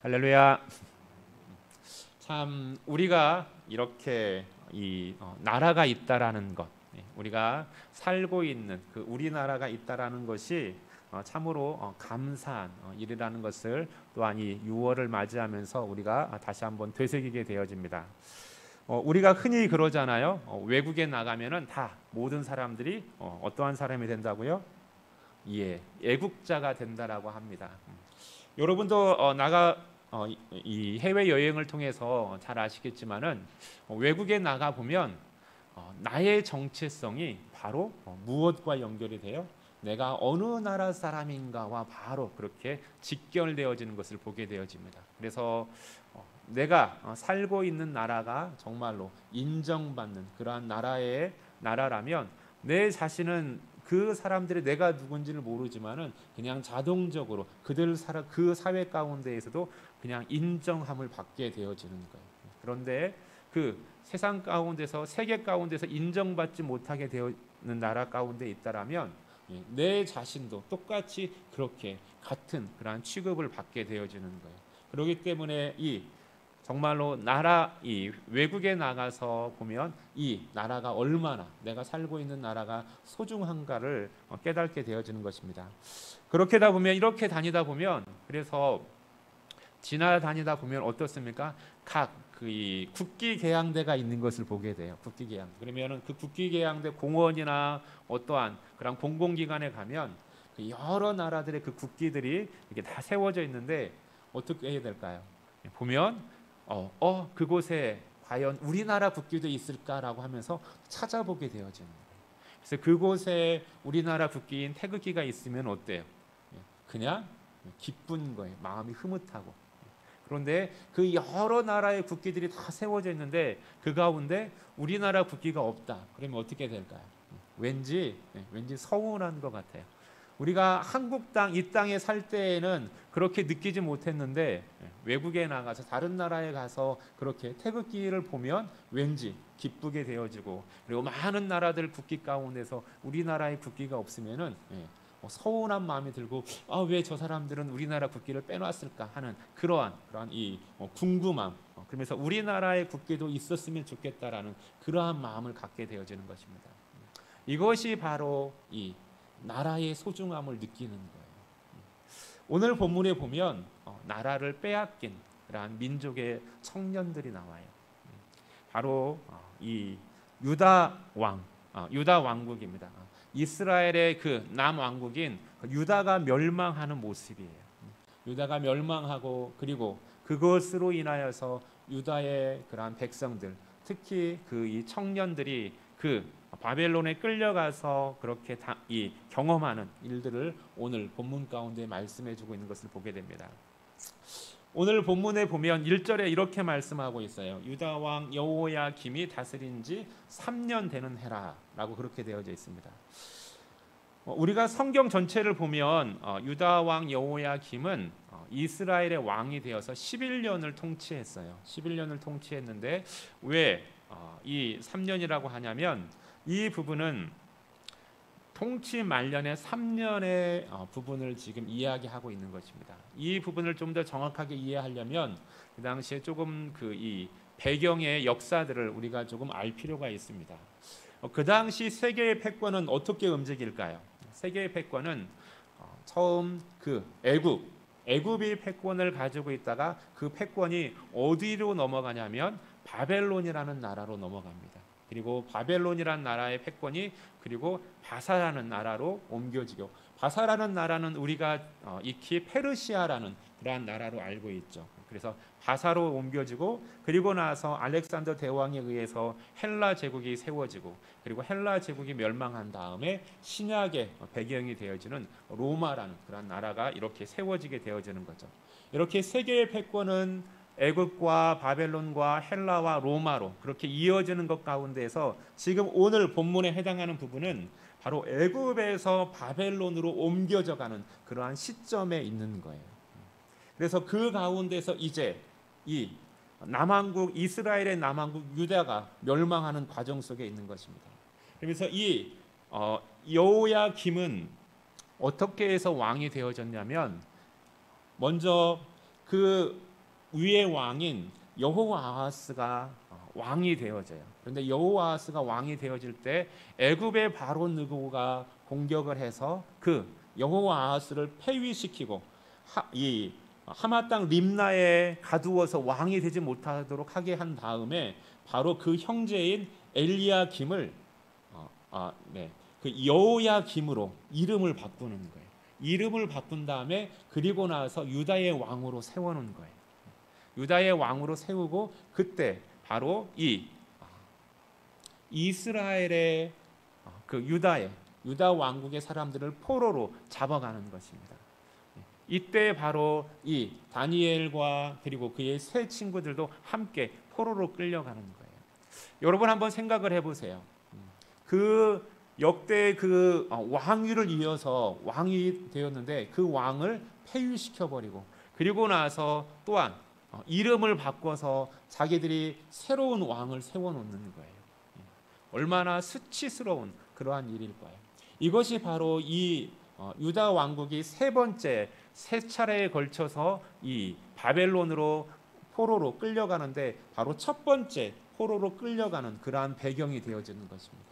할렐루야. 참 우리가 이렇게 나라가 있다라는 것, 우리가 살고 있는 그 우리나라가 있다라는 것이 참으로 감사한 일이라는 것을 또한 이 6월을 맞이하면서 우리가 다시 한번 되새기게 되어집니다. 우리가 흔히 그러잖아요. 외국에 나가면은 다 모든 사람들이 어떠한 사람이 된다고요? 예, 애국자가 된다라고 합니다. 여러분도 이 해외 여행을 통해서 잘 아시겠지만은 외국에 나가 보면 나의 정체성이 바로 무엇과 연결이 돼요? 내가 어느 나라 사람인가와 바로 그렇게 직결되어지는 것을 보게 되어집니다. 그래서 내가 살고 있는 나라가 정말로 인정받는 그러한 나라라면 내 자신은 그 사람들이 내가 누군지를 모르지만은 그냥 자동적으로 그 사회 가운데에서도 그냥 인정함을 받게 되어지는 거예요. 그런데 그 세상 가운데서 세계 가운데서 인정받지 못하게 되는 나라 가운데 있다라면 내 자신도 똑같이 그렇게 같은 그러한 취급을 받게 되어지는 거예요. 그렇기 때문에 정말로 이 외국에 나가서 보면 이 나라가 얼마나 내가 살고 있는 나라가 소중한가를 깨닫게 되어지는 것입니다. 이렇게 다니다 보면 그래서 지나다니다 보면 어떻습니까? 각 이 국기 계양대가 있는 것을 보게 돼요. 국기 계양대. 그러면은 그 국기 계양대 공원이나 어떠한 그런 공공기관에 가면 그 여러 나라들의 그 국기들이 이렇게 다 세워져 있는데 어떻게 해야 될까요? 보면 그곳에 과연 우리나라 국기도 있을까라고 하면서 찾아보게 되어지는 거예요. 그래서 그곳에 우리나라 국기인 태극기가 있으면 어때요? 그냥 기쁜 거예요. 마음이 흐뭇하고. 그런데 그 여러 나라의 국기들이 다 세워져 있는데 그 가운데 우리나라 국기가 없다. 그러면 어떻게 될까요? 왠지 서운한 것 같아요. 우리가 이 땅에 살 때에는 그렇게 느끼지 못했는데 외국에 나가서 다른 나라에 가서 그렇게 태극기를 보면 왠지 기쁘게 되어지고, 그리고 많은 나라들 국기 가운데서 우리나라의 국기가 없으면은 서운한 마음이 들고 왜 저 사람들은 우리나라 국기를 빼놨을까 하는 그러한 이 궁금함, 그러면서 우리나라의 국기도 있었으면 좋겠다라는 그러한 마음을 갖게 되어지는 것입니다. 이것이 바로 이 나라의 소중함을 느끼는 거예요. 오늘 본문에 보면 나라를 빼앗긴 그러한 민족의 청년들이 나와요. 바로 이 유다 왕국입니다. 이스라엘의 그 남왕국인 유다가 멸망하는 모습이에요. 유다가 멸망하고, 그리고 그것으로 인하여서 유다의 그러한 백성들, 특히 이 청년들이 그 바벨론에 끌려가서 그렇게 이 경험하는 일들을 오늘 본문 가운데 말씀해주고 있는 것을 보게 됩니다. 오늘 본문에 보면 1절에 이렇게 말씀하고 있어요. 유다 왕 여호야김이 다스린 지 3년 되는 해라라고 그렇게 되어져 있습니다. 우리가 성경 전체를 보면 유다 왕 여호야김은 이스라엘의 왕이 되어서 11년을 통치했어요. 11년을 통치했는데 왜 이 3년이라고 하냐면 이 부분은 통치 말년의 3년의 부분을 지금 이야기하고 있는 것입니다. 이 부분을 좀 더 정확하게 이해하려면 그 당시에 조금 이 배경의 역사들을 우리가 조금 알 필요가 있습니다. 그 당시 세계의 패권은 어떻게 움직일까요? 세계의 패권은 처음 애굽이 패권을 가지고 있다가 그 패권이 어디로 넘어가냐면 바벨론이라는 나라로 넘어갑니다. 그리고 바벨론이라는 나라의 패권이 그리고 바사라는 나라로 옮겨지고, 바사라는 나라는 우리가 익히 페르시아라는 그러한 나라로 알고 있죠. 그래서 바사로 옮겨지고, 그리고 나서 알렉산더 대왕에 의해서 헬라 제국이 세워지고, 그리고 헬라 제국이 멸망한 다음에 신약의 배경이 되어지는 로마라는 그러한 나라가 이렇게 세워지게 되어지는 거죠. 이렇게 세계의 패권은 애굽과 바벨론과 헬라와 로마로 그렇게 이어지는 것 가운데에서 지금 오늘 본문에 해당하는 부분은 바로 애굽에서 바벨론으로 옮겨져가는 그러한 시점에 있는 거예요. 그래서 그 가운데서 이제 이 이스라엘의 남왕국 유다가 멸망하는 과정 속에 있는 것입니다. 그래서 이 여호야김은 어떻게 해서 왕이 되어졌냐면, 먼저 그 위의 왕인 여호아하스가 왕이 되어져요. 그런데 여호아하스가 왕이 되어질 때 애굽의 바로 느고가 공격을 해서 그 여호아하스를 폐위시키고 이 하마 땅 림나에 가두어서 왕이 되지 못하도록 하게 한 다음에 바로 그 형제인 엘리야김을 그 여호야김으로 이름을 바꾸는 거예요. 이름을 바꾼 다음에 그리고 나서 유다의 왕으로 세워놓은 거예요. 유다의 왕으로 세우고 그때 바로 이 이스라엘의 그 유다 왕국의 사람들을 포로로 잡아가는 것입니다. 이때 바로 이 다니엘과 그리고 그의 세 친구들도 함께 포로로 끌려가는 거예요. 여러분 한번 생각을 해보세요. 그 역대 그 왕위를 이어서 왕이 되었는데 그 왕을 폐위시켜 버리고 그리고 나서 또한 이름을 바꿔서 자기들이 새로운 왕을 세워놓는 거예요. 얼마나 수치스러운 그러한 일일 거예요. 이것이 바로 이 유다 왕국이 세 차례에 걸쳐서 이 바벨론으로 포로로 끌려가는데 바로 첫 번째 포로로 끌려가는 그러한 배경이 되어지는 것입니다.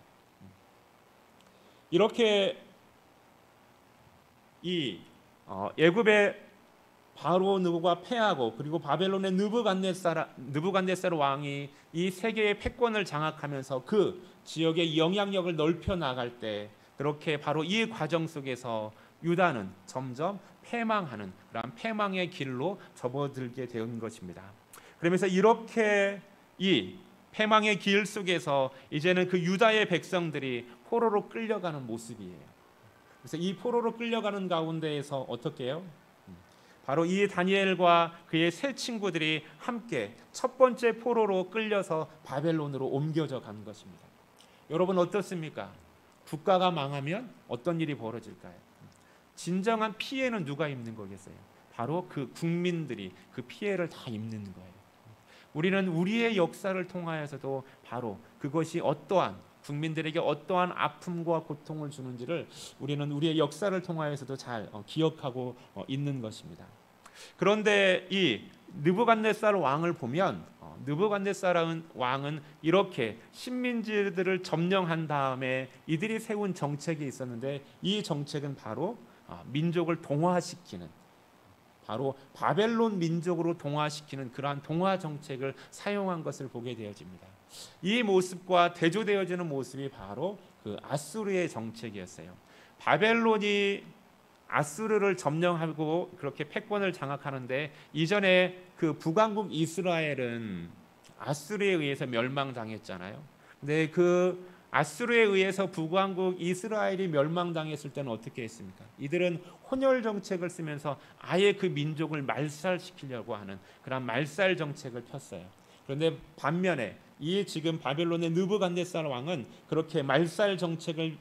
이렇게 이 애굽의 바로 느고가 패하고 그리고 바벨론의 느부갓네살 왕이 이 세계의 패권을 장악하면서 그 지역의 영향력을 넓혀 나갈 때 그렇게 바로 이 과정 속에서 유다는 점점 패망하는 그런 패망의 길로 접어들게 된 것입니다. 그러면서 이렇게 이 패망의 길 속에서 이제는 그 유다의 백성들이 포로로 끌려가는 모습이에요. 그래서 이 포로로 끌려가는 가운데에서 어떻게 해요? 바로 이 다니엘과 그의 세 친구들이 함께 첫 번째 포로로 끌려서 바벨론으로 옮겨져 간 것입니다. 여러분 어떻습니까? 국가가 망하면 어떤 일이 벌어질까요? 진정한 피해는 누가 입는 거겠어요? 바로 그 국민들이 그 피해를 다 입는 거예요. 우리는 우리의 역사를 통하여서도 바로 그것이 어떠한 국민들에게 어떠한 아픔과 고통을 주는지를 우리는 우리의 역사를 통하여서도 잘 기억하고 있는 것입니다. 그런데 이 느부갓네살 왕을 보면 느부갓네살 왕은 이렇게 식민지들을 점령한 다음에 이들이 세운 정책이 있었는데 이 정책은 바로 민족을 동화시키는 바로 바벨론 민족으로 동화시키는 그러한 동화 정책을 사용한 것을 보게 되어집니다. 이 모습과 대조되어지는 모습이 바로 그 아수르의 정책이었어요. 바벨론이 아수르를 점령하고 그렇게 패권을 장악하는데 이전에 그 북왕국 이스라엘은 아수르에 의해서 멸망당했잖아요. 근데 그 아수르에 의해서 북왕국 이스라엘이 멸망당했을 때는 어떻게 했습니까? 이들은 혼혈 정책을 쓰면서 아예 그 민족을 말살시키려고 하는 그런 말살 정책을 폈어요. 그런데 반면에 이 지금 바벨론의 느부갓네살 왕은 그렇게 말살 정책을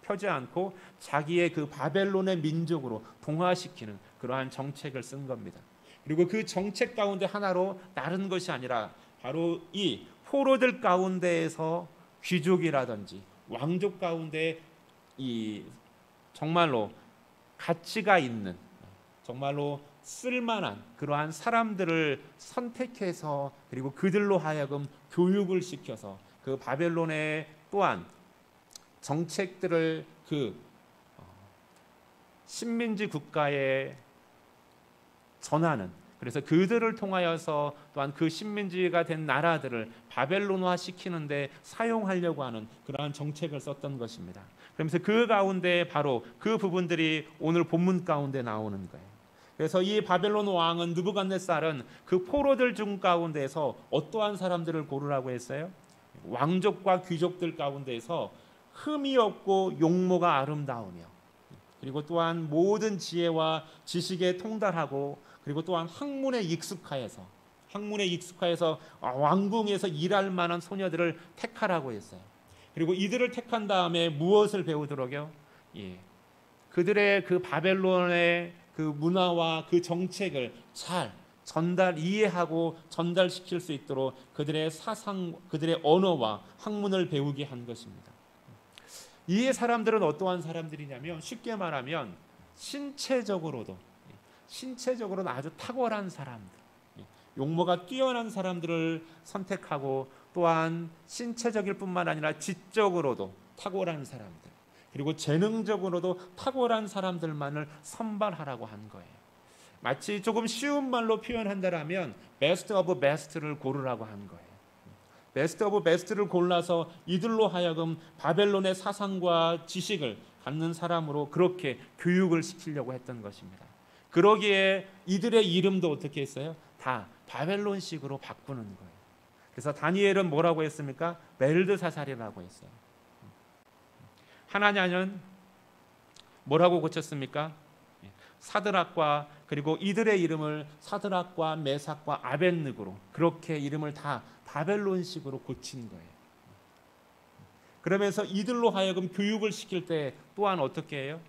펴지 않고 자기의 그 바벨론의 민족으로 동화시키는 그러한 정책을 쓴 겁니다. 그리고 그 정책 가운데 하나로 다른 것이 아니라 바로 이 포로들 가운데에서 귀족이라든지 왕족 가운데 이 정말로 가치가 있는 정말로 쓸만한 그러한 사람들을 선택해서 그리고 그들로 하여금 교육을 시켜서 그 바벨론의 또한 정책들을 그 식민지 국가에 전하는 그래서 그들을 통하여서 또한 그 식민지가 된 나라들을 바벨론화 시키는데 사용하려고 하는 그러한 정책을 썼던 것입니다. 그러면서 그 가운데 바로 그 부분들이 오늘 본문 가운데 나오는 거예요. 그래서 이 바벨론 왕은 느부갓네살은 그 포로들 중 가운데서 어떠한 사람들을 고르라고 했어요? 왕족과 귀족들 가운데서 흠이 없고 용모가 아름다우며 그리고 또한 모든 지혜와 지식에 통달하고 그리고 또한 학문에 익숙하여서 왕궁에서 일할 만한 소녀들을 택하라고 했어요. 그리고 이들을 택한 다음에 무엇을 배우도록요? 그들의 그 바벨론의 그 문화와 그 정책을 잘 이해하고 전달시킬 수 있도록 그들의 사상, 그들의 언어와 학문을 배우게 한 것입니다. 이 사람들은 어떠한 사람들이냐면 쉽게 말하면 신체적으로는 아주 탁월한 사람들. 용모가 뛰어난 사람들을 선택하고 또한 신체적일 뿐만 아니라 지적으로도 탁월한 사람들 그리고 재능적으로도 탁월한 사람들만을 선발하라고 한 거예요. 마치 조금 쉬운 말로 표현한다면 베스트 오브 베스트를 고르라고 한 거예요. 베스트 오브 베스트를 골라서 이들로 하여금 바벨론의 사상과 지식을 갖는 사람으로 그렇게 교육을 시키려고 했던 것입니다. 그러기에 이들의 이름도 어떻게 했어요? 다 바벨론식으로 바꾸는 거예요. 그래서 다니엘은 뭐라고 했습니까? 벨드사살이라고 했어요. 하나냐는 뭐라고 고쳤습니까? 사드락과 그리고 이들의 이름을 사드락과 메삭과 아벳느고로 그렇게 이름을 다 바벨론식으로 고친 거예요. 그러면서 이들로 하여금 교육을 시킬 때 또한 어떻게 해요?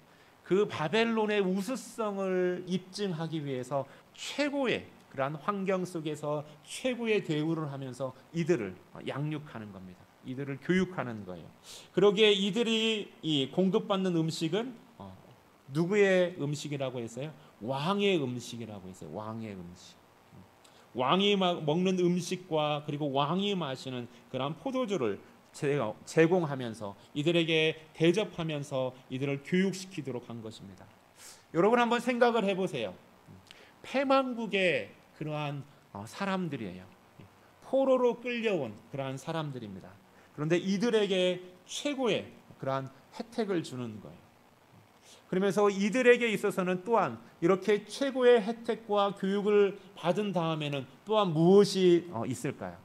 그 바벨론의 우수성을 입증하기 위해서 최고의 그러한 환경 속에서 최고의 대우를 하면서 이들을 양육하는 겁니다. 이들을 교육하는 거예요. 그러기에 이들이 이 공급받는 음식은 누구의 음식이라고 했어요? 왕의 음식이라고 했어요. 왕의 음식. 왕이 먹는 음식과 그리고 왕이 마시는 그런 포도주를 제공하면서 이들에게 대접하면서 이들을 교육시키도록 한 것입니다. 여러분 한번 생각을 해보세요. 패망국의 그러한 사람들이에요. 포로로 끌려온 그러한 사람들입니다. 그런데 이들에게 최고의 그러한 혜택을 주는 거예요. 그러면서 이들에게 있어서는 또한 이렇게 최고의 혜택과 교육을 받은 다음에는 또한 무엇이 있을까요?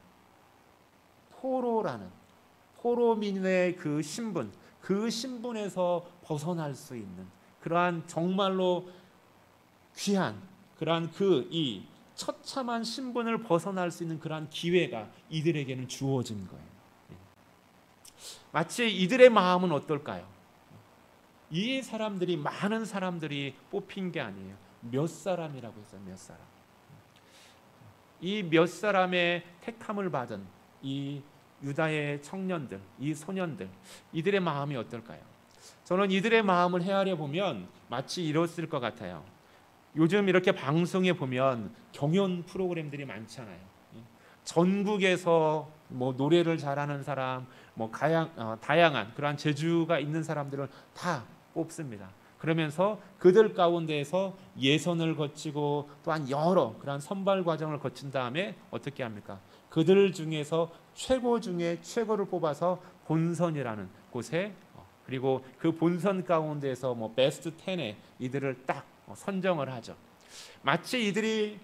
포로민의 그 신분, 그 신분에서 벗어날 수 있는 그러한 정말로 귀한 그러한 이 처참한 신분을 벗어날 수 있는 그러한 기회가 이들에게는 주어진 거예요. 마치 이들의 마음은 어떨까요? 이 사람들이 많은 사람들이 뽑힌 게 아니에요. 몇 사람이라고 했어요. 몇 사람. 이 몇 사람의 택함을 받은 이 유다의 청년들, 이 소년들, 이들의 마음이 어떨까요? 저는 이들의 마음을 헤아려 보면 마치 이랬을 것 같아요. 요즘 이렇게 방송에 보면 경연 프로그램들이 많잖아요. 전국에서 뭐 노래를 잘하는 사람, 뭐 다양한 그러한 재주가 있는 사람들을 다 뽑습니다. 그러면서 그들 가운데에서 예선을 거치고 또한 여러 그러한 선발 과정을 거친 다음에 어떻게 합니까? 그들 중에서 최고 중에 최고를 뽑아서 본선이라는 곳에 그리고 그 본선 가운데에서 뭐 베스트 10에 이들을 딱 선정을 하죠. 마치 이들이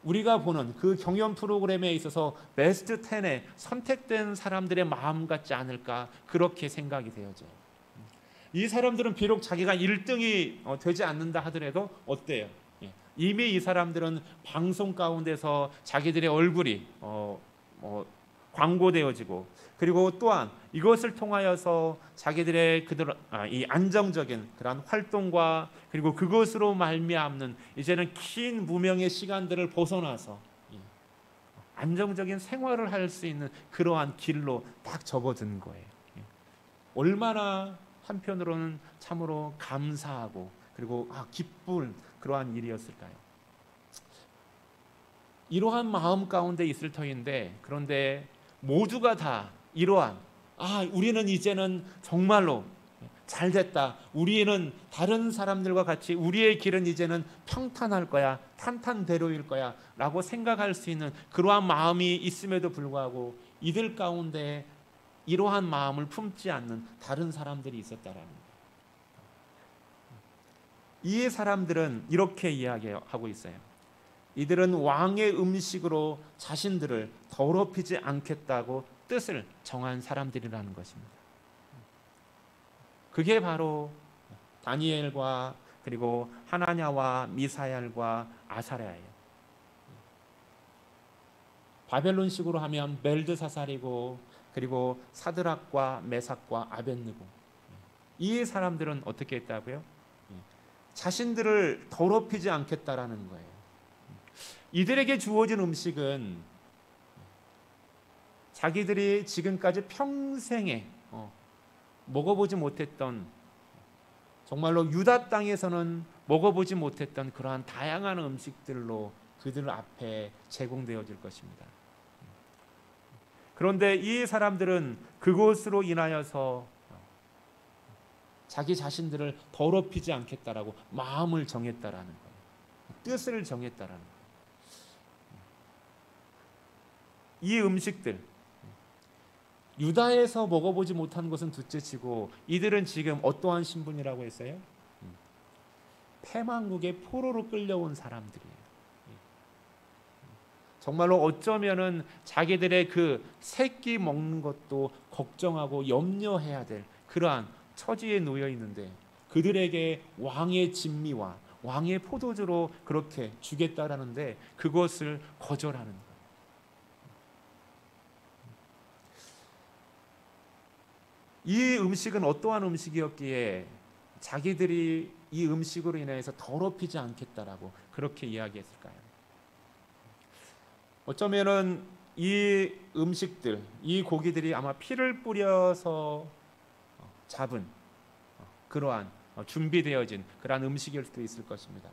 우리가 보는 그 경연 프로그램에 있어서 베스트 10에 선택된 사람들의 마음 같지 않을까 그렇게 생각이 되어져요. 이 사람들은 비록 자기가 1등이 되지 않는다 하더라도 어때요? 이미 이 사람들은 방송 가운데서 자기들의 얼굴이 광고되어지고 그리고 또한 이것을 통하여서 자기들의 이 안정적인 그런 활동과 그리고 그것으로 말미암는 이제는 긴 무명의 시간들을 벗어나서 안정적인 생활을 할 수 있는 그러한 길로 딱 접어든 거예요. 얼마나 한편으로는 참으로 감사하고 그리고 기쁜 그러한 일이었을까요? 이러한 마음 가운데 있을 터인데 그런데 모두가 다 이러한 우리는 이제는 정말로 잘됐다. 우리는 다른 사람들과 같이 우리의 길은 이제는 평탄할 거야. 탄탄대로일 거야. 라고 생각할 수 있는 그러한 마음이 있음에도 불구하고 이들 가운데 이러한 마음을 품지 않는 다른 사람들이 있었다라는 거예요. 이 사람들은 이렇게 이야기하고 있어요. 이들은 왕의 음식으로 자신들을 더럽히지 않겠다고 뜻을 정한 사람들이라는 것입니다. 그게 바로 다니엘과 그리고 하나냐와 미사엘과 아사랴예요. 바벨론식으로 하면 벨드사살이고 그리고 사드락과 메삭과 아벳느고 이 사람들은 어떻게 했다고요? 자신들을 더럽히지 않겠다라는 거예요. 이들에게 주어진 음식은 자기들이 지금까지 평생에 먹어보지 못했던 정말로 유다 땅에서는 먹어보지 못했던 그러한 다양한 음식들로 그들 앞에 제공되어질 것입니다. 그런데 이 사람들은 그것으로 인하여서 자기 자신들을 더럽히지 않겠다라고 마음을 정했다라는 거예요. 뜻을 정했다라는 거예요. 이 음식들, 유다에서 먹어보지 못한 것은 둘째치고 이들은 지금 어떠한 신분이라고 했어요? 패망국의 포로로 끌려온 사람들이에요. 정말로 어쩌면은 자기들의 그 새끼 먹는 것도 걱정하고 염려해야 될 그러한 처지에 놓여 있는데 그들에게 왕의 진미와 왕의 포도주로 그렇게 주겠다라는데 그것을 거절하는 거예요. 이 음식은 어떠한 음식이었기에 자기들이 이 음식으로 인해서 더럽히지 않겠다라고 그렇게 이야기했을까요? 어쩌면은 이 음식들, 이 고기들이 아마 피를 뿌려서 잡은 그러한 준비되어진 그러한 음식일 수도 있을 것입니다.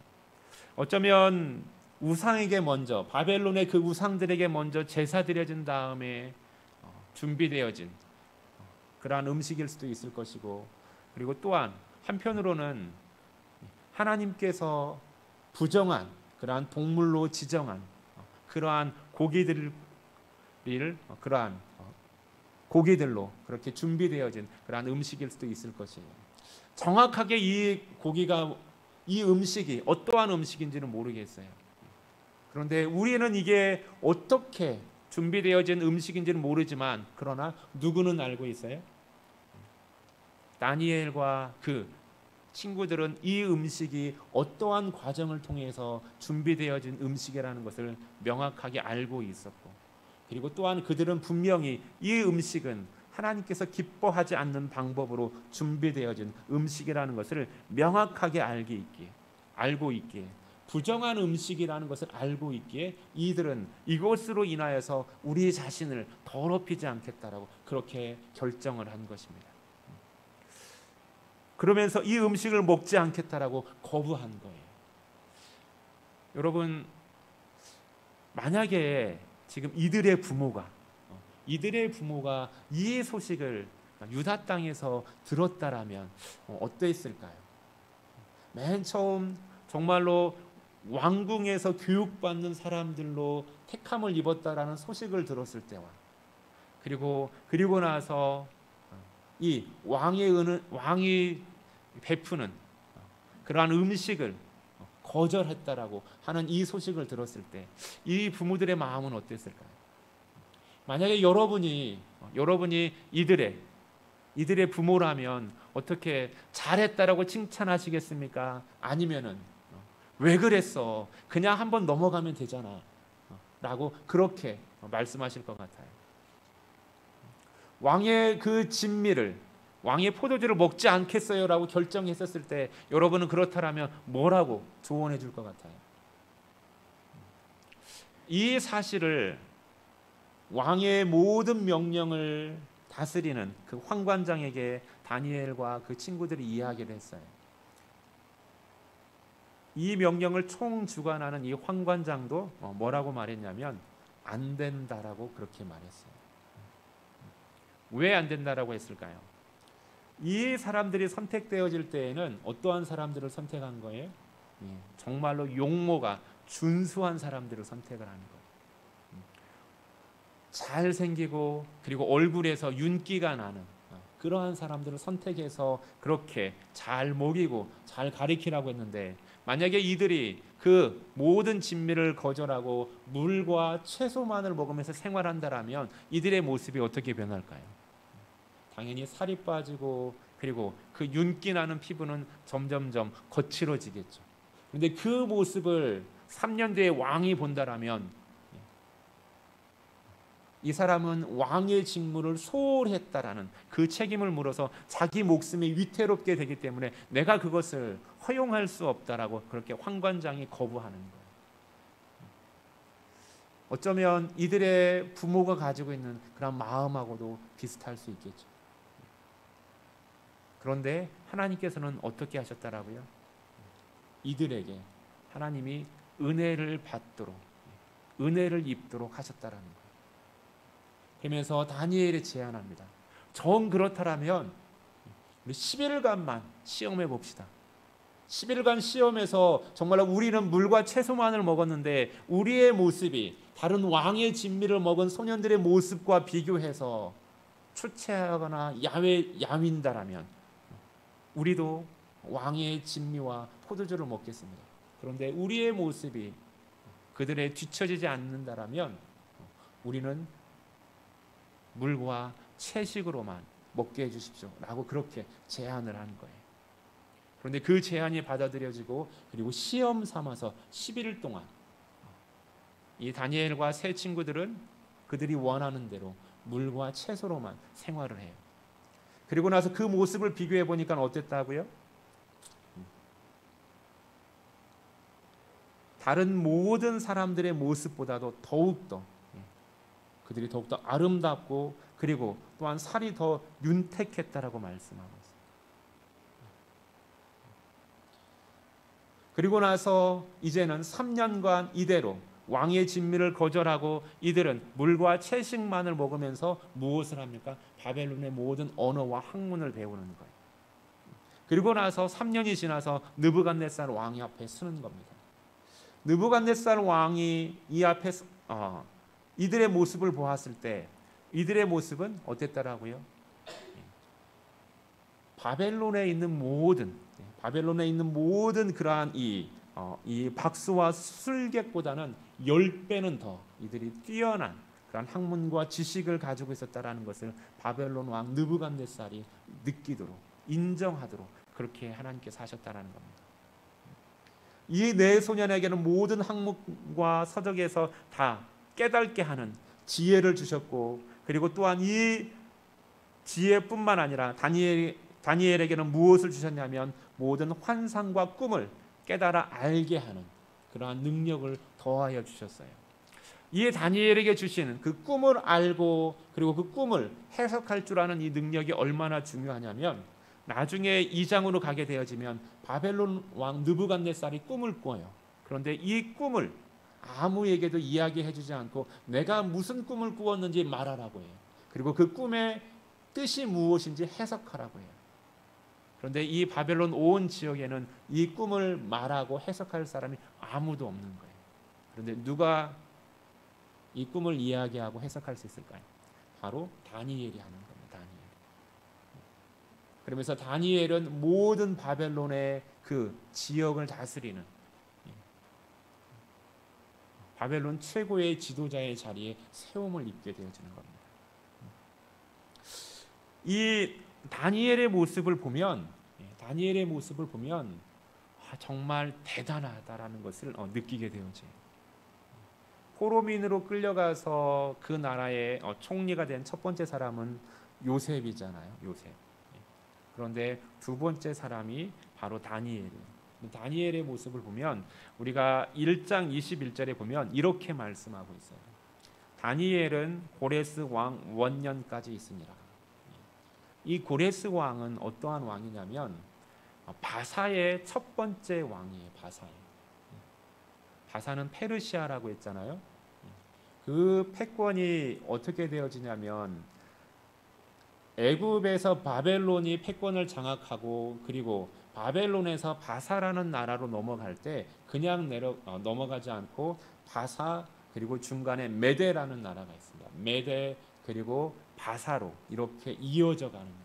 어쩌면 우상에게 먼저, 바벨론의 그 우상들에게 먼저 제사 드려진 다음에 준비되어진 그러한 음식일 수도 있을 것이고, 그리고 또한 한편으로는 하나님께서 부정한 그러한 동물로 지정한 그러한 고기들을 그러한 고기들로 그렇게 준비되어진 그러한 음식일 수도 있을 것이에요. 정확하게 이 고기가, 이 음식이 어떠한 음식인지는 모르겠어요. 그런데 우리는 이게 어떻게 준비되어진 음식인지는 모르지만 그러나 누구는 알고 있어요? 다니엘과 그 친구들은 이 음식이 어떠한 과정을 통해서 준비되어진 음식이라는 것을 명확하게 알고 있었고, 그리고 또한 그들은 분명히 이 음식은 하나님께서 기뻐하지 않는 방법으로 준비되어진 음식이라는 것을 명확하게 알고 있기에 부정한 음식이라는 것을 알고 있기에 이들은 이것으로 인하여서 우리 자신을 더럽히지 않겠다라고 그렇게 결정을 한 것입니다. 그러면서 이 음식을 먹지 않겠다라고 거부한 거예요. 여러분, 만약에 지금 이들의 부모가 이 소식을 유다 땅에서 들었다라면 어땠을까요? 맨 처음 정말로 왕궁에서 교육받는 사람들로 택함을 입었다라는 소식을 들었을 때와 그리고 나서 이 왕이 베푸는 그러한 음식을 거절했다라고 하는 이 소식을 들었을 때 이 부모들의 마음은 어땠을까요? 만약에 여러분이 이들의 부모라면 어떻게 잘했다라고 칭찬하시겠습니까? 아니면은 왜 그랬어? 그냥 한번 넘어가면 되잖아 라고 그렇게 말씀하실 것 같아요. 왕의 그 진미를, 왕의 포도주를 먹지 않겠어요 라고 결정했었을 때 여러분은 그렇다면 뭐라고 조언해 줄 것 같아요? 이 사실을 왕의 모든 명령을 다스리는 그 환관장에게 다니엘과 그 친구들이 이야기를 했어요. 이 명령을 총주관하는 이 환관장도 뭐라고 말했냐면 안 된다라고 그렇게 말했어요. 왜 안 된다라고 했을까요? 이 사람들이 선택되어질 때에는 어떠한 사람들을 선택한 거예요? 정말로 용모가 준수한 사람들을 선택을 하는 거예요. 잘생기고 그리고 얼굴에서 윤기가 나는 그러한 사람들을 선택해서 그렇게 잘 먹이고 잘 가리키라고 했는데, 만약에 이들이 그 모든 진미를 거절하고 물과 채소만을 먹으면서 생활한다라면 이들의 모습이 어떻게 변할까요? 당연히 살이 빠지고 그리고 그 윤기 나는 피부는 점점점 거칠어지겠죠. 그런데 그 모습을 3년 뒤에 왕이 본다라면 이 사람은 왕의 직무를 소홀히 했다라는 그 책임을 물어서 자기 목숨이 위태롭게 되기 때문에 내가 그것을 허용할 수 없다라고 그렇게 환관장이 거부하는 거예요. 어쩌면 이들의 부모가 가지고 있는 그런 마음하고도 비슷할 수 있겠죠. 그런데 하나님께서는 어떻게 하셨다라고요? 이들에게 하나님이 은혜를 받도록, 은혜를 입도록 하셨다라는 거예요. 그러면서 다니엘이 제안합니다. 정 그렇다라면 우리 11일간만 시험해 봅시다. 11일간 시험에서 정말로 우리는 물과 채소만을 먹었는데 우리의 모습이 다른 왕의 진미를 먹은 소년들의 모습과 비교해서 추체하거나 야윈다라면 우리도 왕의 진미와 포도주를 먹겠습니다. 그런데 우리의 모습이 그들에 뒤처지지 않는다라면 우리는 물과 채식으로만 먹게 해주십시오 라고 그렇게 제안을 한 거예요. 그런데 그 제안이 받아들여지고 그리고 시험 삼아서 11일 동안 이 다니엘과 세 친구들은 그들이 원하는 대로 물과 채소로만 생활을 해요. 그리고 나서 그 모습을 비교해 보니까 어땠다고요? 다른 모든 사람들의 모습보다도 더욱더 그들이 더욱더 아름답고 그리고 또한 살이 더 윤택했다라고 말씀하고 있어요. 그리고 나서 이제는 3년간 이대로 왕의 진미를 거절하고 이들은 물과 채식만을 먹으면서 무엇을 합니까? 바벨론의 모든 언어와 학문을 배우는 거예요. 그리고 나서 3년이 지나서 느부갓네살 왕이 앞에 서는 겁니다. 느부갓네살 왕이 이 앞에 이들의 모습을 보았을 때 이들의 모습은 어땠더라고요? 바벨론에 있는 모든 그러한 이 박수와 술객보다는 10배는 더 이들이 뛰어난 그러한 학문과 지식을 가지고 있었다라는 것을 바벨론 왕 느부갓네살이 느끼도록 인정하도록 그렇게 하나님께서 하셨다라는 겁니다. 이 네 소년에게는 모든 학문과 서적에서 다 깨닫게 하는 지혜를 주셨고 그리고 또한 이 지혜뿐만 아니라 다니엘에게는 무엇을 주셨냐면 모든 환상과 꿈을 깨달아 알게 하는 그러한 능력을 더하여 주셨어요. 이 다니엘에게 주신 그 꿈을 알고 그리고 그 꿈을 해석할 줄 아는 이 능력이 얼마나 중요하냐면 나중에 2장으로 가게 되어지면 바벨론 왕 느부갓네살이 꿈을 꿔요. 그런데 이 꿈을 아무에게도 이야기해 주지 않고 내가 무슨 꿈을 꾸었는지 말하라고 해요. 그리고 그 꿈의 뜻이 무엇인지 해석하라고 해요. 그런데 이 바벨론 온 지역에는 이 꿈을 말하고 해석할 사람이 아무도 없는 거예요. 그런데 누가 이 꿈을 이야기하고 해석할 수 있을까요? 바로 다니엘이 하는 겁니다. 다니엘. 그러면서 다니엘은 모든 바벨론의 그 지역을 다스리는 바벨론 최고의 지도자의 자리에 세움을 입게 되어지는 겁니다. 이 다니엘의 모습을 보면 정말 대단하다라는 것을 느끼게 되어져요. 포로민으로 끌려가서 그 나라의 총리가 된 첫 번째 사람은 요셉이잖아요. 요셉. 그런데 두 번째 사람이 바로 다니엘이에요. 다니엘의 모습을 보면 우리가 1장 21절에 보면 이렇게 말씀하고 있어요. 다니엘은 고레스 왕 원년까지 있으니라. 이 고레스 왕은 어떠한 왕이냐면 바사의 첫 번째 왕이에요. 바사는 페르시아라고 했잖아요. 그 패권이 어떻게 되어지냐면 애굽에서 바벨론이 패권을 장악하고 그리고 바벨론에서 바사라는 나라로 넘어갈 때 그냥 넘어가지 않고 바사 그리고 중간에 메데라는 나라가 있습니다. 메데 그리고 바사로 이렇게 이어져 가는 거예요.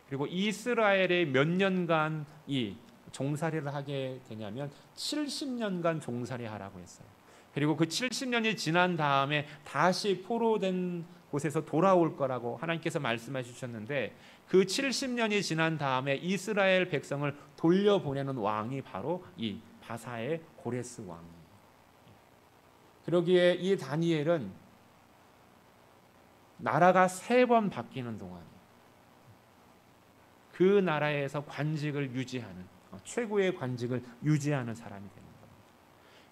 그리고 이스라엘의 몇 년간 이 종살이를 하게 되냐면 70년간 종살이 하라고 했어요. 그리고 그 70년이 지난 다음에 다시 포로된 곳에서 돌아올 거라고 하나님께서 말씀해 주셨는데 그 70년이 지난 다음에 이스라엘 백성을 돌려보내는 왕이 바로 이 바사의 고레스 왕이에요. 그러기에 이 다니엘은 나라가 3번 바뀌는 동안 그 나라에서 관직을 유지하는 최고의 관직을 유지하는 사람이 되는 겁니다.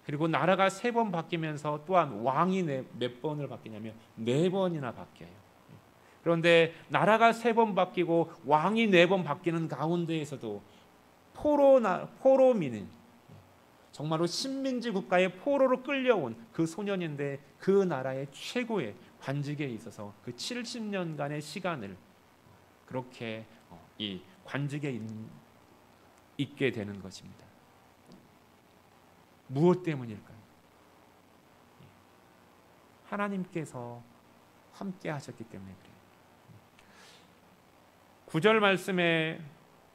그리고 나라가 3번 바뀌면서 또한 왕이 몇 번을 바뀌냐면 4번이나 바뀌어요. 그런데 나라가 3번 바뀌고 왕이 4번 바뀌는 가운데에서도 포로민은 정말로 식민지 국가의 포로로 끌려온 그 소년인데 그 나라의 최고의 관직에 있어서 그 70년간의 시간을 그렇게 이 관직에 있게 되는 것입니다. 무엇 때문일까요? 하나님께서 함께 하셨기 때문에 그래요. 9절 말씀에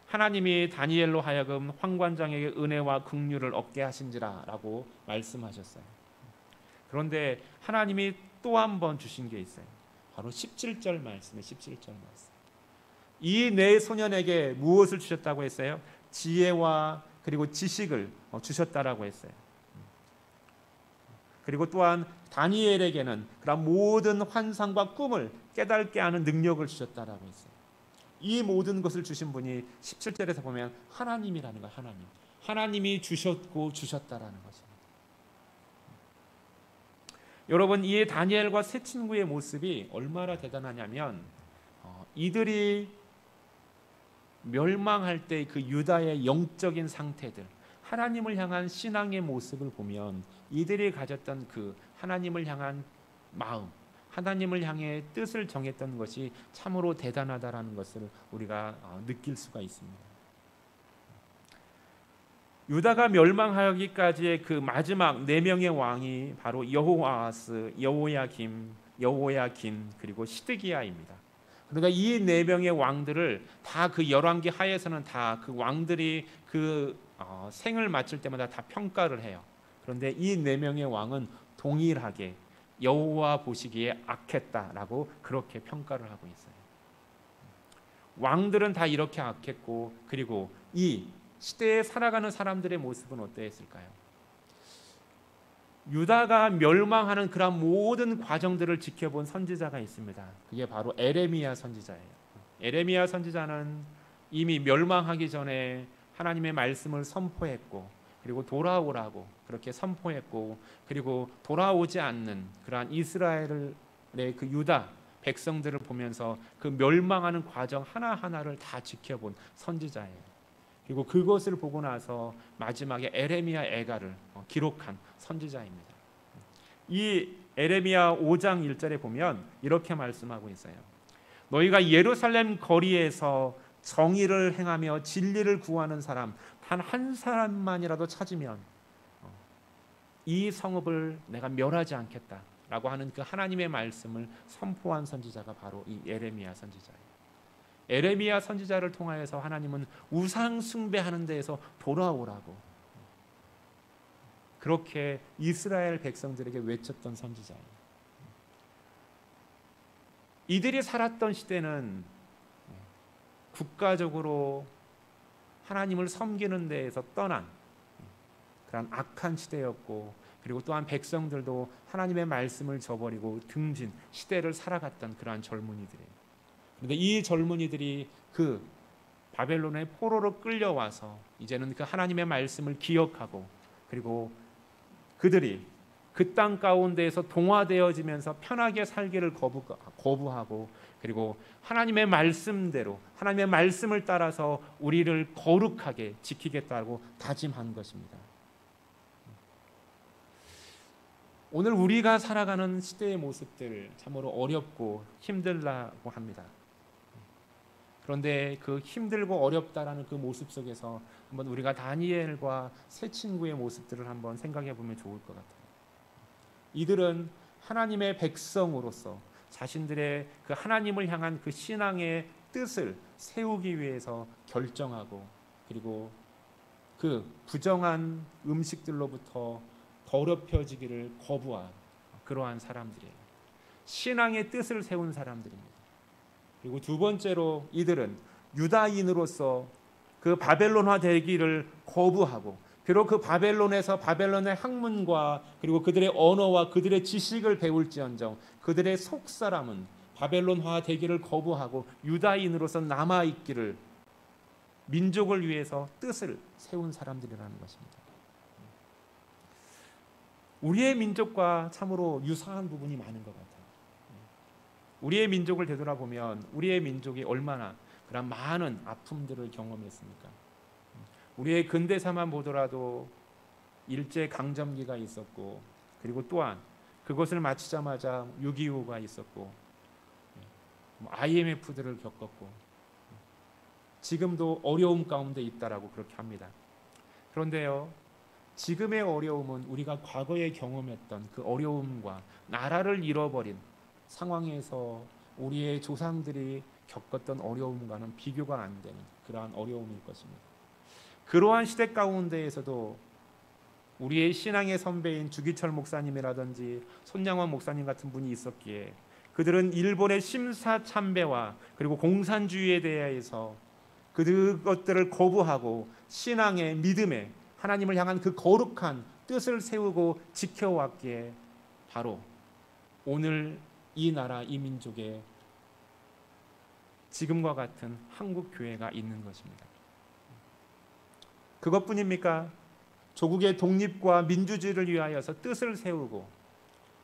하나님이 다니엘로 하여금 황관장에게 은혜와 긍휼을 얻게 하신지라 라고 말씀하셨어요. 그런데 하나님이 또 한 번 주신 게 있어요. 바로 17절 말씀에 17절 말씀. 이 네 소년에게 무엇을 주셨다고 했어요? 지혜와 그리고 지식을 주셨다라고 했어요. 그리고 또한 다니엘에게는 그런 모든 환상과 꿈을 깨닫게 하는 능력을 주셨다라고 했어요. 이 모든 것을 주신 분이 17절에서 보면 하나님이라는 거예요. 하나님이 주셨고 주셨다라는 것입니다. 여러분, 이 다니엘과 세 친구의 모습이 얼마나 대단하냐면 이들이 멸망할 때 그 유다의 영적인 상태들, 하나님을 향한 신앙의 모습을 보면 이들이 가졌던 그 하나님을 향한 마음, 하나님을 향해 뜻을 정했던 것이 참으로 대단하다라는 것을 우리가 느낄 수가 있습니다. 유다가 멸망하기까지의 그 마지막 네 명의 왕이 바로 여호아하스, 여호야김 그리고 시드기야입니다. 그러니까 이 네 명의 왕들을 다 그 열왕기 하에서는 다 그 왕들이 그 생을 마칠 때마다 다 평가를 해요. 그런데 이 네 명의 왕은 동일하게 여호와 보시기에 악했다라고 그렇게 평가를 하고 있어요. 왕들은 다 이렇게 악했고, 그리고 이 시대에 살아가는 사람들의 모습은 어떠했을까요? 유다가 멸망하는 그런 모든 과정들을 지켜본 선지자가 있습니다. 그게 바로 에레미야 선지자예요. 에레미야 선지자는 이미 멸망하기 전에 하나님의 말씀을 선포했고, 그리고 돌아오라고 그렇게 선포했고, 그리고 돌아오지 않는 그러한 이스라엘의 그 유다 백성들을 보면서 그 멸망하는 과정 하나하나를 다 지켜본 선지자예요. 그리고 그것을 보고 나서 마지막에 에레미야 애가를 기록한 선지자입니다. 이 에레미야 5장 1절에 보면 이렇게 말씀하고 있어요. 너희가 예루살렘 거리에서 정의를 행하며 진리를 구하는 사람 단 한 사람만이라도 찾으면 이 성읍을 내가 멸하지 않겠다라고 하는 그 하나님의 말씀을 선포한 선지자가 바로 이 에레미야 선지자예요. 에레미야 선지자를 통하여서 하나님은 우상 숭배하는 데에서 돌아오라고 그렇게 이스라엘 백성들에게 외쳤던 선지자예요. 이들이 살았던 시대는 국가적으로 하나님을 섬기는 데에서 떠난 그런 악한 시대였고, 그리고 또한 백성들도 하나님의 말씀을 저버리고 등진 시대를 살아갔던 그러한 젊은이들이에요. 그런데 이 젊은이들이 그 바벨론의 포로로 끌려와서 이제는 그 하나님의 말씀을 기억하고, 그리고 그들이 그 땅 가운데에서 동화되어지면서 편하게 살기를 거부하고, 그리고 하나님의 말씀대로 하나님의 말씀을 따라서 우리를 거룩하게 지키겠다고 다짐한 것입니다. 오늘 우리가 살아가는 시대의 모습들 참으로 어렵고 힘들다고 합니다. 그런데 그 힘들고 어렵다라는 그 모습 속에서 한번 우리가 다니엘과 세 친구의 모습들을 한번 생각해 보면 좋을 것 같아요. 이들은 하나님의 백성으로서 자신들의 그 하나님을 향한 그 신앙의 뜻을 세우기 위해서 결정하고, 그리고 그 부정한 음식들로부터 더럽혀지기를 거부한 그러한 사람들이에요. 신앙의 뜻을 세운 사람들입니다. 그리고 두 번째로 이들은 유다인으로서 그 바벨론화 되기를 거부하고, 비록 그 바벨론에서 바벨론의 학문과 그리고 그들의 언어와 그들의 지식을 배울지언정 그들의 속사람은 바벨론화 되기를 거부하고 유다인으로서 남아있기를, 민족을 위해서 뜻을 세운 사람들이라는 것입니다. 우리의 민족과 참으로 유사한 부분이 많은 것 같아요. 우리의 민족을 되돌아보면 우리의 민족이 얼마나 그런 많은 아픔들을 경험했습니까? 우리의 근대사만 보더라도 일제 강점기가 있었고, 그리고 또한 그것을 마치자마자 6.25가 있었고, IMF들을 겪었고, 지금도 어려움 가운데 있다라고 그렇게 합니다. 그런데요, 지금의 어려움은 우리가 과거에 경험했던 그 어려움과 나라를 잃어버린 상황에서 우리의 조상들이 겪었던 어려움과는 비교가 안 되는 그러한 어려움일 것입니다. 그러한 시대 가운데에서도 우리의 신앙의 선배인 주기철 목사님이라든지 손양원 목사님 같은 분이 있었기에 그들은 일본의 심사참배와 그리고 공산주의에 대해서 그것들을 거부하고 신앙의 믿음의 하나님을 향한 그 거룩한 뜻을 세우고 지켜왔기에 바로 오늘 이 나라 이 민족에 지금과 같은 한국 교회가 있는 것입니다. 그것뿐입니까? 조국의 독립과 민주주의를 위하여서 뜻을 세우고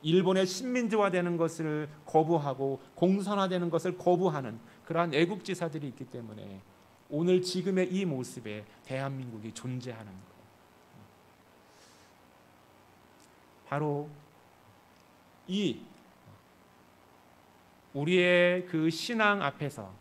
일본의 식민지화되는 것을 거부하고 공산화되는 것을 거부하는 그러한 애국지사들이 있기 때문에 오늘 지금의 이 모습에 대한민국이 존재하는 거예요. 바로 이 우리의 그 신앙 앞에서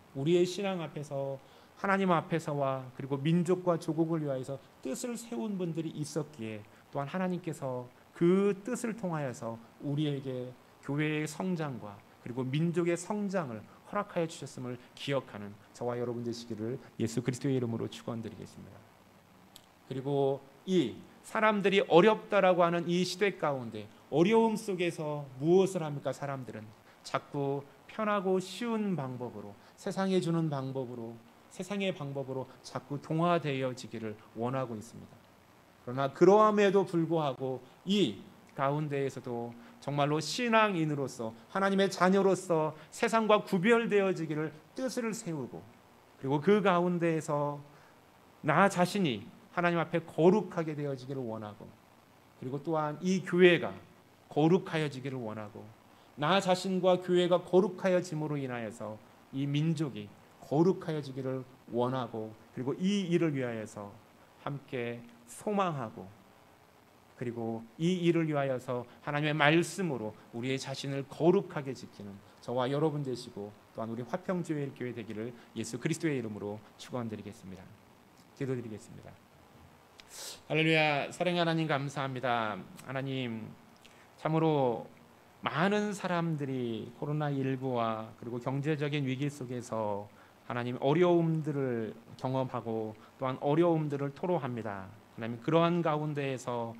하나님 앞에서와 그리고 민족과 조국을 위하여서 뜻을 세운 분들이 있었기에 또한 하나님께서 그 뜻을 통하여서 우리에게 교회의 성장과 그리고 민족의 성장을 허락하여 주셨음을 기억하는 저와 여러분 되시기를 예수 그리스도의 이름으로 축원드리겠습니다. 그리고 이 사람들이 어렵다라고 하는 이 시대 가운데 어려움 속에서 무엇을 합니까? 사람들은 자꾸 편하고 쉬운 방법으로 세상에 주는 방법으로 세상의 방법으로 자꾸 동화되어지기를 원하고 있습니다. 그러나 그러함에도 불구하고 이 가운데에서도 정말로 신앙인으로서 하나님의 자녀로서 세상과 구별되어지기를 뜻을 세우고 그리고 그 가운데에서 나 자신이 하나님 앞에 거룩하게 되어지기를 원하고 그리고 또한 이 교회가 거룩하여지기를 원하고 나 자신과 교회가 거룩하여짐으로 인하여서 이 민족이 거룩하여지기를 원하고 그리고 이 일을 위하여서 함께 소망하고 그리고 이 일을 위하여서 하나님의 말씀으로 우리의 자신을 거룩하게 지키는 저와 여러분 되시고 또한 우리 화평주일교회 되기를 예수 그리스도의 이름으로 축원드리겠습니다. 기도드리겠습니다. 할렐루야. 사랑의 하나님 감사합니다. 하나님 참으로 많은 사람들이 코로나19와 그리고 경제적인 위기 속에서 하나님 어려움들을 경험하고 또한 어려움들을 토로합니다. 하나님 그러한 가운데에서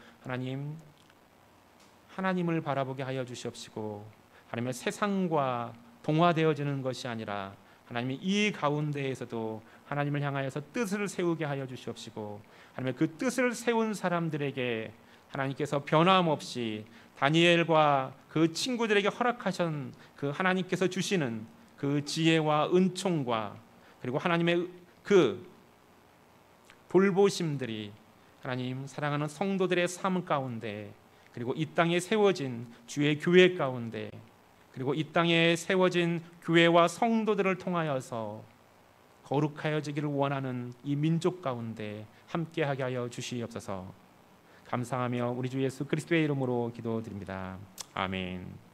하나님을 바라보게 하여 주시옵시고 하나님의 세상과 동화되어지는 것이 아니라 하나님이 이 가운데에서도 하나님을 향하여서 뜻을 세우게 하여 주시옵시고 하나님의 그 뜻을 세운 사람들에게 하나님께서 변함없이 다니엘과 그 친구들에게 허락하신 그 하나님께서 주시는 그 지혜와 은총과 그리고 하나님의 그 돌보심들이 하나님 사랑하는 성도들의 삶 가운데 그리고 이 땅에 세워진 주의 교회 가운데 그리고 이 땅에 세워진 교회와 성도들을 통하여서 거룩하여지기를 원하는 이 민족 가운데 함께하게 하여 주시옵소서. 감사하며 우리 주 예수 그리스도의 이름으로 기도드립니다. 아멘.